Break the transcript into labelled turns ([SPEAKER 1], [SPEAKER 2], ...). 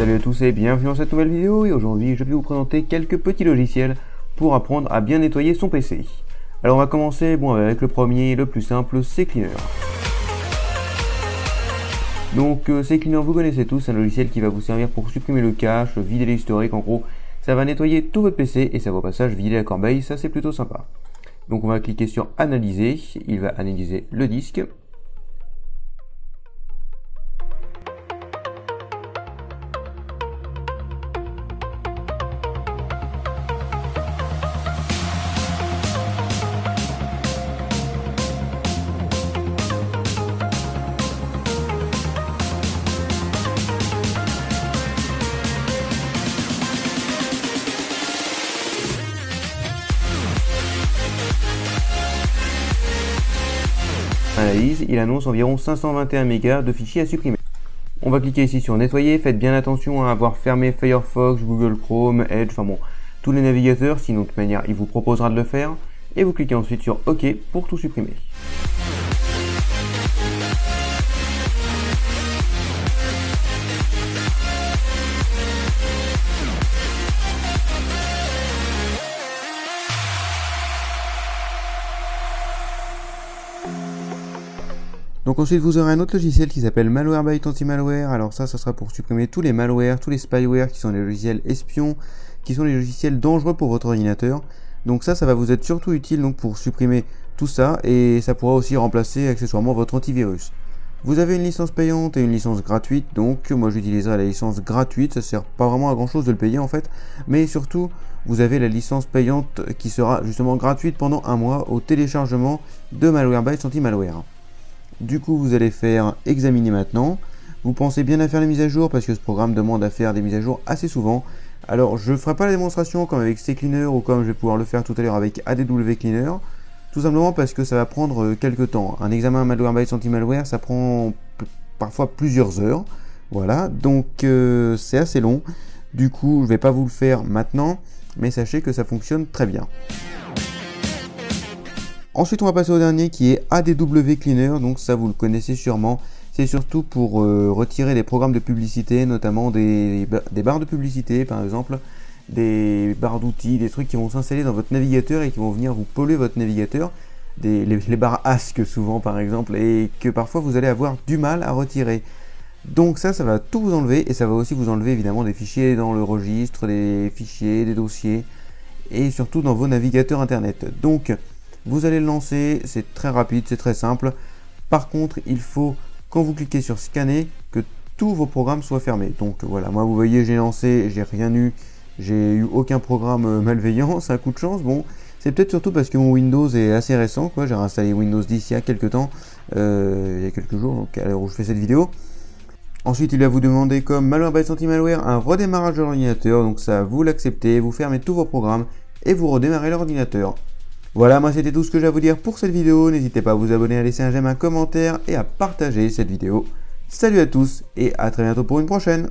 [SPEAKER 1] Salut à tous et bienvenue dans cette nouvelle vidéo, et aujourd'hui je vais vous présenter quelques petits logiciels pour apprendre à bien nettoyer son PC. Alors on va commencer avec le premier, le plus simple, CCleaner. Donc CCleaner, vous connaissez tous, c'est un logiciel qui va vous servir pour supprimer le cache, vider l'historique, en gros ça va nettoyer tout votre PC et ça va au passage vider la corbeille, ça c'est plutôt sympa. Donc on va cliquer sur analyser, il va analyser le disque. Analyse, il annonce environ 521 mégas de fichiers à supprimer. On va cliquer ici sur nettoyer, faites bien attention à avoir fermé Firefox, Google Chrome, Edge, tous les navigateurs, sinon de toute manière il vous proposera de le faire, et vous cliquez ensuite sur OK pour tout supprimer. Donc ensuite vous aurez un autre logiciel qui s'appelle Malwarebytes Anti-Malware. Alors ça sera pour supprimer tous les malwares, tous les spyware qui sont des logiciels espions, qui sont des logiciels dangereux pour votre ordinateur. Donc ça va vous être surtout utile donc pour supprimer tout ça, et ça pourra aussi remplacer accessoirement votre antivirus. Vous avez une licence payante et une licence gratuite, donc moi j'utiliserai la licence gratuite, ça sert pas vraiment à grand chose de le payer en fait, mais surtout vous avez la licence payante qui sera justement gratuite pendant un mois au téléchargement de Malwarebytes Anti-Malware. Du coup vous allez faire examiner maintenant. Vous pensez bien à faire les mises à jour parce que ce programme demande à faire des mises à jour assez souvent. Alors je ne ferai pas la démonstration comme avec CCleaner ou comme je vais pouvoir le faire tout à l'heure avec ADW Cleaner, tout simplement parce que ça va prendre quelques temps. Un examen Malwarebytes Anti-Malware ça prend parfois plusieurs heures, voilà, donc c'est assez long. Du coup je ne vais pas vous le faire maintenant, mais sachez que ça fonctionne très bien. Ensuite on va passer au dernier qui est ADW Cleaner, donc ça vous le connaissez sûrement, c'est surtout pour retirer des programmes de publicité, notamment des barres de publicité par exemple, des barres d'outils, des trucs qui vont s'installer dans votre navigateur et qui vont venir vous polluer votre navigateur, les barres ASC souvent par exemple, et que parfois vous allez avoir du mal à retirer. Donc ça va tout vous enlever, et ça va aussi vous enlever évidemment des fichiers dans le registre, des fichiers, des dossiers, et surtout dans vos navigateurs internet. Donc vous allez le lancer, c'est très rapide, c'est très simple. Par contre, il faut, quand vous cliquez sur scanner, que tous vos programmes soient fermés. Donc voilà, moi vous voyez, j'ai lancé, j'ai rien eu, j'ai eu aucun programme malveillant, c'est un coup de chance. Bon, c'est peut-être surtout parce que mon Windows est assez récent, quoi. J'ai réinstallé Windows 10 il y a quelques temps, il y a quelques jours, donc à l'heure où je fais cette vidéo. Ensuite, il va vous demander, comme Malwarebytes Anti-Malware, un redémarrage de l'ordinateur. Donc ça, vous l'acceptez, vous fermez tous vos programmes et vous redémarrez l'ordinateur. Voilà, moi c'était tout ce que j'ai à vous dire pour cette vidéo. N'hésitez pas à vous abonner, à laisser un j'aime, un commentaire et à partager cette vidéo. Salut à tous et à très bientôt pour une prochaine.